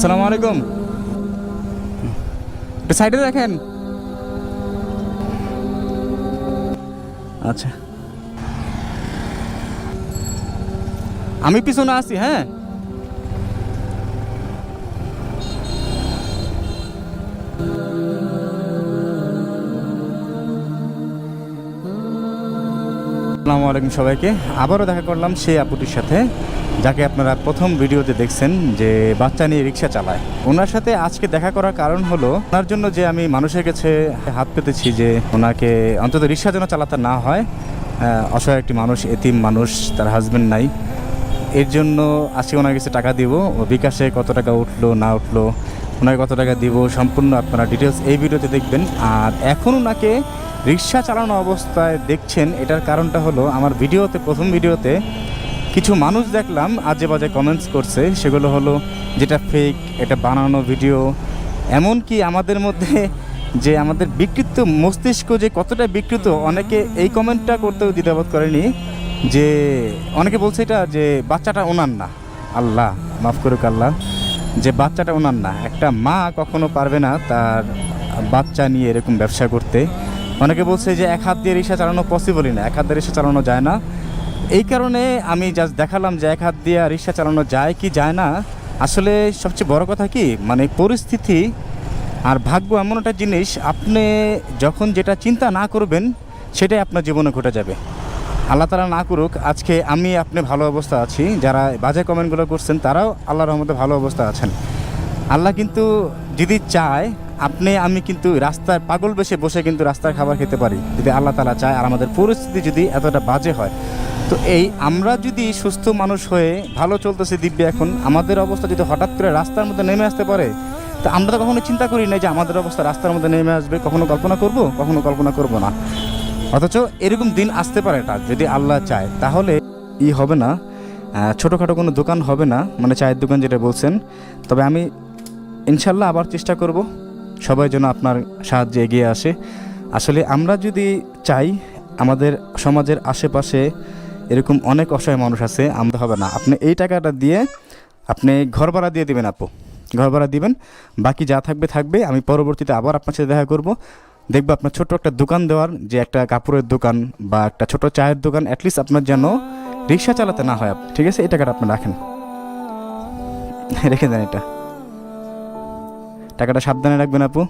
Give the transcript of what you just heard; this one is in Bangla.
আসসালামু আলাইকুম। একটু সাইডে দেখেন। আচ্ছা, আমি পিছনে আছি। হ্যাঁ, আসসালামু আলাইকুম সবাইকে। আবারও দেখা করলাম সেই আপুটির সাথে, যাকে আপনারা প্রথম ভিডিওতে দেখছেন যে বাচ্চা নিয়ে রিক্সা চালায়। ওনার সাথে আজকে দেখা করার কারণ হলো ওনার জন্য যে আমি মানুষের কাছে হাত পেতেছি যে ওনাকে অন্তত রিক্সা যেন চালাতে না হয়। অসহায় একটি মানুষ, এতিম মানুষ, তার হাজবেন্ড নাই। এর জন্য আজকে ওনার কাছে টাকা দিব। ও বিকাশে কত টাকা উঠলো না উঠলো, ওনাকে কত টাকা দিব, সম্পূর্ণ আপনারা ডিটেলস এই ভিডিওতে দেখবেন। আর এখন ওনাকে রিক্সা চালানো অবস্থায় দেখছেন, এটার কারণটা হলো আমার ভিডিওতে, প্রথম ভিডিওতে কিছু মানুষ দেখলাম আজে বাজে কমেন্টস করছে। সেগুলো হলো যেটা ফেক, এটা বানানো ভিডিও। এমনকি আমাদের মধ্যে যে আমাদের বিকৃত মস্তিষ্ক যে কতটা বিকৃত, অনেকে এই কমেন্টটা করতেও দ্বিধাবোধ করেনি যে অনেকে বলছে এটা যে বাচ্চাটা ওনার না। আল্লাহ মাফ করুক আল্লাহ, যে বাচ্চাটা ওনার না। একটা মা কখনো পারবে না তার বাচ্চা নিয়ে এরকম ব্যবসা করতে। অনেকে বলছে যে এক হাত দিয়ে রিক্সা চালানো পসিবলই না, এক হাত দিয়ে রিক্সা চালানো যায় না। এই কারণে আমি জাস্ট দেখালাম যে এক হাত দিয়ে রিক্সা চালানো যায় কি যায় না। আসলে সবচেয়ে বড় কথা কি, মানে পরিস্থিতি আর ভাগ্য এমন একটা জিনিস, আপনি যখন যেটা চিন্তা না করবেন সেটাই আপনার জীবনে ঘটে যাবে। আল্লাহ তাআলা না করুক আজকে আমি আপনি ভালো অবস্থা আছি, যারা বাজে কমেন্টগুলো করছেন তারাও আল্লাহর রহমতে ভালো অবস্থা আছেন। আল্লাহ কিন্তু যদি চায়, আপনি আমি কিন্তু রাস্তায় পাগল বেশে বসে কিন্তু রাস্তার খাবার খেতে পারি, যদি আল্লাহ তাআলা চায়। আর আমাদের পরিস্থিতি যদি এতটা বাজে হয়, তো এই আমরা যদি সুস্থ মানুষ হয়ে ভালো চলতেছে দিব্যি, এখন আমাদের অবস্থা যদি হঠাৎ করে রাস্তার মধ্যে নেমে আসতে পারে, তো আমরা তো কখনো চিন্তা করি না যে আমাদের অবস্থা রাস্তার মধ্যে নেমে আসবে। কখনো কল্পনা করব, কখনো কল্পনা করব না। অথচ এরকম দিন আসতে পারে, এটা যদি আল্লাহ চায়। তাহলে হবে না, ছোটোখাটো কোনো দোকান হবে না, মানে চায়ের দোকান যেটা বলছেন। তবে আমি ইনশাল্লাহ আবার চেষ্টা করব সবাই যেন আপনার সাহায্যে এগিয়ে আসে। আসলে আমরা যদি চাই, আমাদের সমাজের আশেপাশে এরকম অনেক অসহায় মানুষ আছে। আমরা হবে না, আপনি এই টাকাটা দিয়ে আপনি ঘর ভাড়া দিয়ে দেবেন, আপু ঘর ভাড়া দিবেন, বাকি যা থাকবে থাকবে। আমি পরবর্তীতে আবার আপনার সাথে দেখা করব। দেখবো আপনার ছোট একটা দোকান দেওয়ার, যে একটা কাপড়ের দোকান বা একটা ছোট চায়ের দোকান, অ্যাটলিস্ট আপনার যেন রিক্সা চালাতে না হয়। ঠিক আছে, এই টাকাটা আপনি রাখেন, রেখে দেন। এটা টাকাটা সাবধানে রাখবেন আপু।